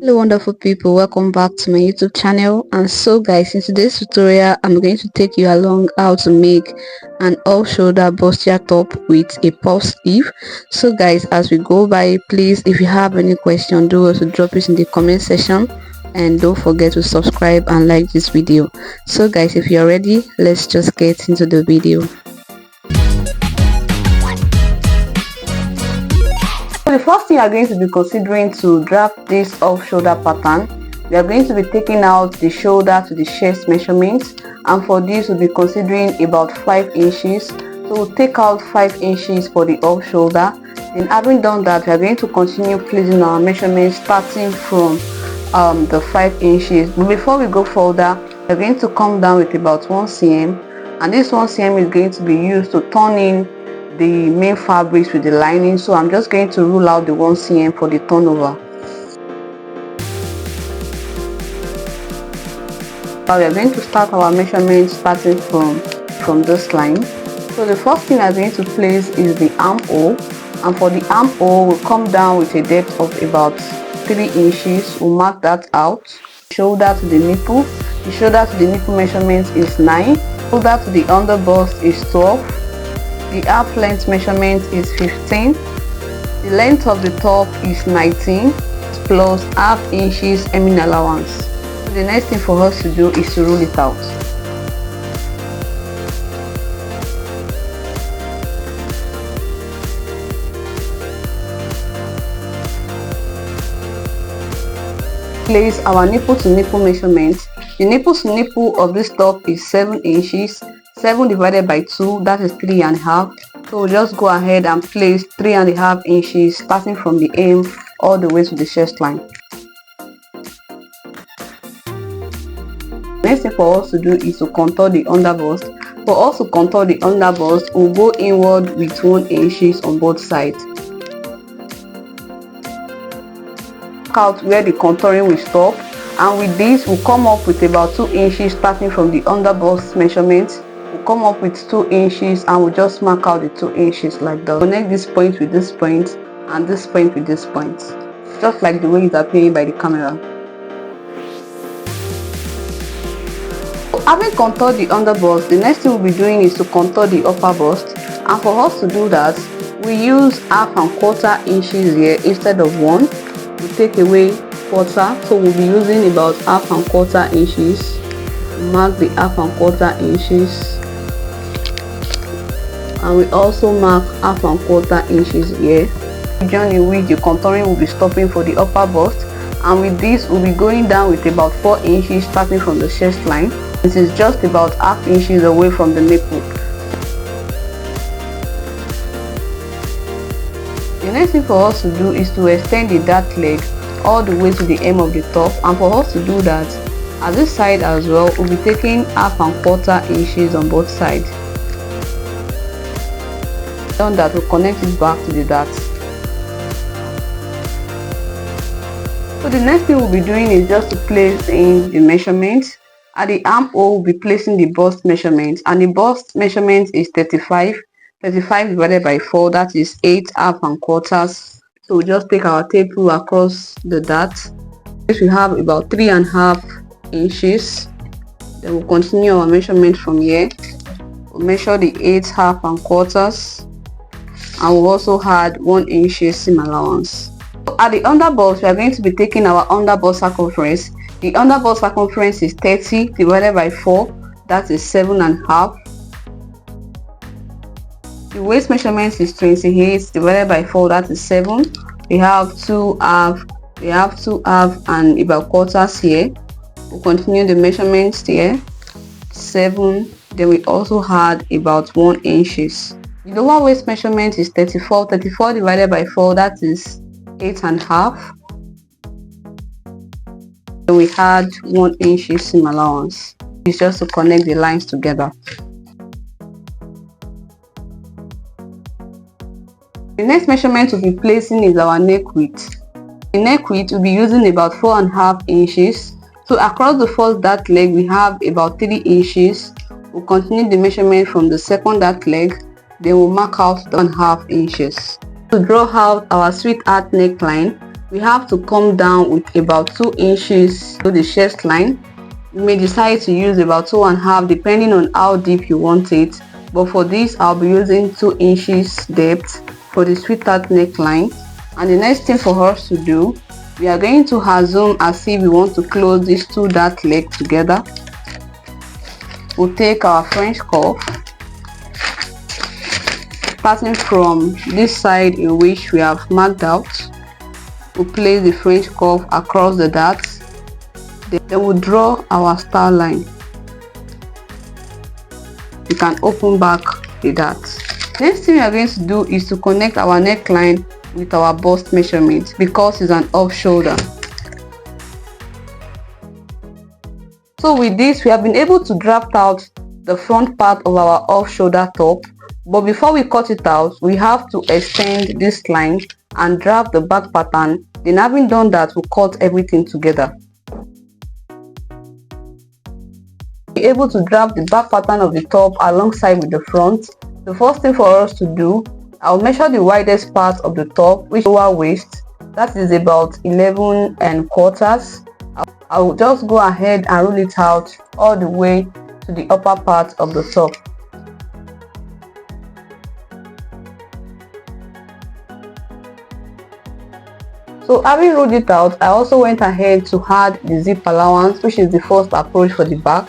Hello wonderful people, welcome back to my YouTube channel. And so guys, in today's tutorial I'm going to take you along how to make an off-shoulder bustier top with a puff sleeve. So guys, as we go by, please, if you have any question, do also drop it in the comment section, and don't forget to subscribe and like this video. So guys, if you're ready, let's just get into the video. So the first thing you are going to be considering to draft this off-shoulder pattern, we are going to be taking out the shoulder to the chest measurements, and for this we'll be considering about 5 inches. So we'll take out 5 inches for the off-shoulder. Then having done that, we are going to continue placing our measurements starting from the 5 inches. But before we go further, we are going to come down with about 1 cm, and this 1 cm is going to be used to turn in the main fabrics with the lining. So I'm just going to rule out the 1 cm for the turnover. Now we are going to start our measurements starting from this line. So the first thing I'm going to place is the armhole, and for the armhole we'll come down with a depth of about 3 inches. We'll mark that out. Shoulder to the nipple, the shoulder to the nipple measurement is 9, shoulder to the under bust is 12, the arm length measurement is 15, the length of the top is 19 plus half inches hemming allowance. So the next thing for us to do is to rule it out. Place our nipple to nipple measurement. The nipple to nipple of this top is 7 inches. 7 divided by 2, that is 3.5. So we'll just go ahead and place 3.5 inches starting from the hem all the way to the chest line. Next thing for us to do is to contour the underbust. For us to contour the underbust, we'll go inward with 1 inch on both sides. Mark out where the contouring will stop, and with this we'll come up with about 2 inches starting from the underbust measurement. We'll come up with 2 inches and we'll just mark out the 2 inches like that. Connect this point with this point and this point with this point, just like the way it's appearing by the camera. Having contoured the underbust, the next thing we'll be doing is to contour the upper bust, and for us to do that we use 1/4 inches here instead of 1. We take away quarter, so we'll be using about 1/4 inches. Mark the 1/4 inches, and we also mark 1/4 inches here, region in which the contouring will be stopping for the upper bust. And with this we'll be going down with about 4 inches starting from the chest line. This is just about 1/2 inches away from the nipple. The next thing for us to do is to extend the dart leg all the way to the hem of the top, and for us to do that, at this side as well, we'll be taking 1/4 inches on both sides. Done that, we'll connect it back to the dart. So the next thing we'll be doing is just to place in the measurements. At the armhole we'll be placing the bust measurement, and the bust measurement is 35. 35 divided by 4, that is 8.5. So we'll just take our tape rule across the dart. We have about 3.5 inches. Then we'll continue our measurement from here. We'll measure the 8.5, and we'll also add 1 inch seam allowance. At the underbust, we are going to be taking our underbust circumference. The underbust circumference is 30 divided by 4, that is 7.5. The waist measurement is 28 divided by 4, that is 7. We have 2.5, and about quarters here. We'll continue the measurements here, 7. Then we also had about 1 inches. The lower waist measurement is 34. 34 divided by 4, that is 8.5. Then we had 1 inch seam allowance. It's just to connect the lines together. The next measurement we'll be placing is our neck width. The neck width will be using about 4.5 inches. So across the first dart leg we have about 3 inches. We'll continue the measurement from the second dart leg, then we'll mark out 1.5 inches. To draw out our sweetheart neckline, we have to come down with about 2 inches to the chest line. You may decide to use about 2.5 depending on how deep you want it, but for this I'll be using 2 inches depth for the sweetheart neckline. And the next thing for us to do, we are going to assume as if we want to close these two dart legs together. We'll take our French cuff, starting from this side in which we have marked out. We'll place the French cuff across the darts. Then we'll draw our star line. We can open back the darts. Next thing we are going to do is to connect our neckline with our bust measurement because it's an off shoulder. So with this, we have been able to draft out the front part of our off shoulder top, but before we cut it out, we have to extend this line and draft the back pattern. Then having done that, we'll cut everything together. Be able to draft the back pattern of the top alongside with the front. The first thing for us to do, I'll measure the widest part of the top, which is lower waist. That is about 11.25. I'll just go ahead and roll it out all the way to the upper part of the top. So having rolled it out, I also went ahead to add the zip allowance, which is the first approach for the back.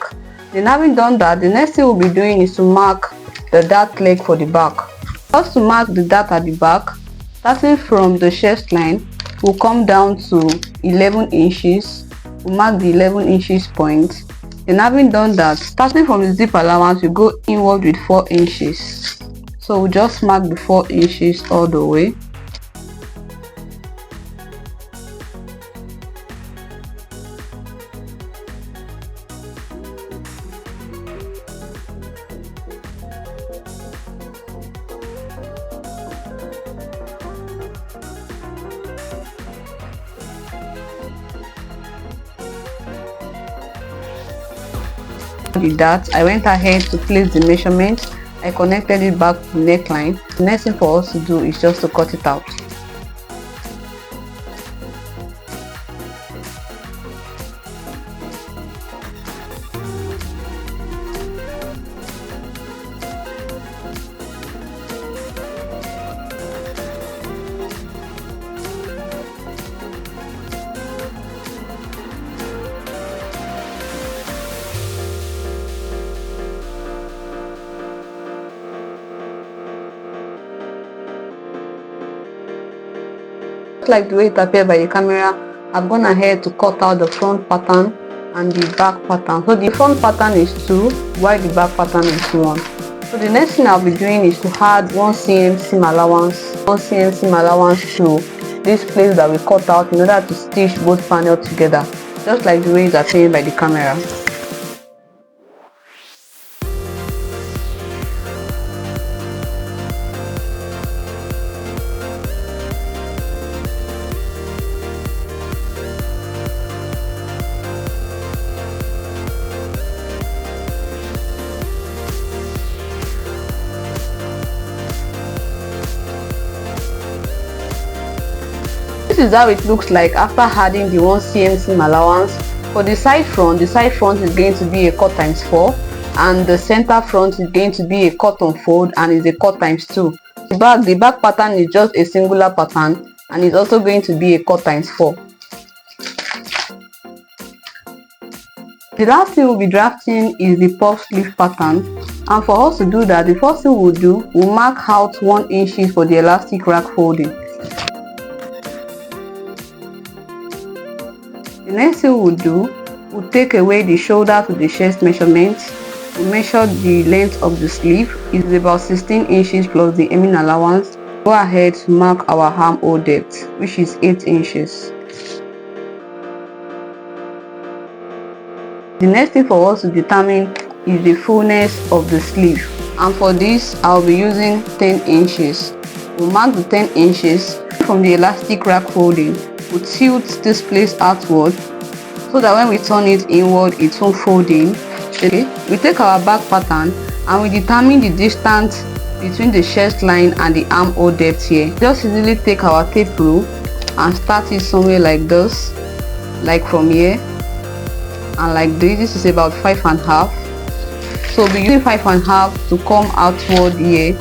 Then having done that, the next thing we'll be doing is to mark the dart leg for the back. Just to mark the dart at the back, starting from the chest line, we'll come down to 11 inches. We'll mark the 11 inches point. Then having done that, starting from the zip allowance, we go inward with 4 inches. So we'll just mark the 4 inches all the way. With that, I went ahead to place the measurement. I connected it back to the neckline. The next thing for us to do is just to cut it out. Like the way it appeared by the camera, I've gone ahead to cut out the front pattern and the back pattern. So the front pattern is 2 while the back pattern is 1. So the next thing I'll be doing is to add 1 cm seam allowance, 1 cm seam allowance to this place that we cut out in order to stitch both panels together, just like the way it's appearing by the camera. This is how it looks like after adding the 1 cm seam allowance. For the side front is going to be a cut times 4, and the center front is going to be a cut on fold and is a cut times 2. The back pattern is just a singular pattern and is also going to be a cut times 4. The last thing we'll be drafting is the puff sleeve pattern, and for us to do that, the first thing we'll do, we'll mark out 1 inch for the elastic rack folding. The next thing we'll do, we'll take away the shoulder to the chest measurement. We measure the length of the sleeve. It's about 16 inches plus the hemming allowance. Go ahead to mark our armhole depth, which is 8 inches. The next thing for us to determine is the fullness of the sleeve, and for this I'll be using 10 inches. We'll mark the 10 inches from the elastic rack folding. We'll tilt this place outward so that when we turn it inward, it won't fold in. Okay, we take our back pattern and we determine the distance between the chest line and the armhole depth here. Just easily take our tape rule and start it somewhere like this, like from here, and like this is about 5.5. so we'll be using 5.5 to come outward here.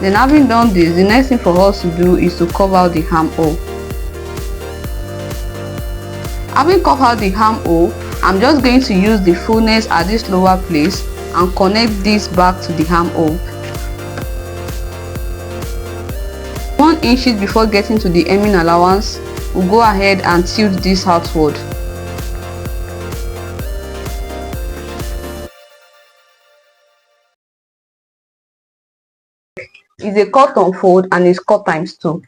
Then having done this, the next thing for us to do is to cover the armhole. Having covered the armhole, I'm just going to use the fullness at this lower place and connect this back to the armhole. 1 inch before getting to the hemming allowance, we'll go ahead and tilt this outward. It's a cut on fold and it's cut times 2.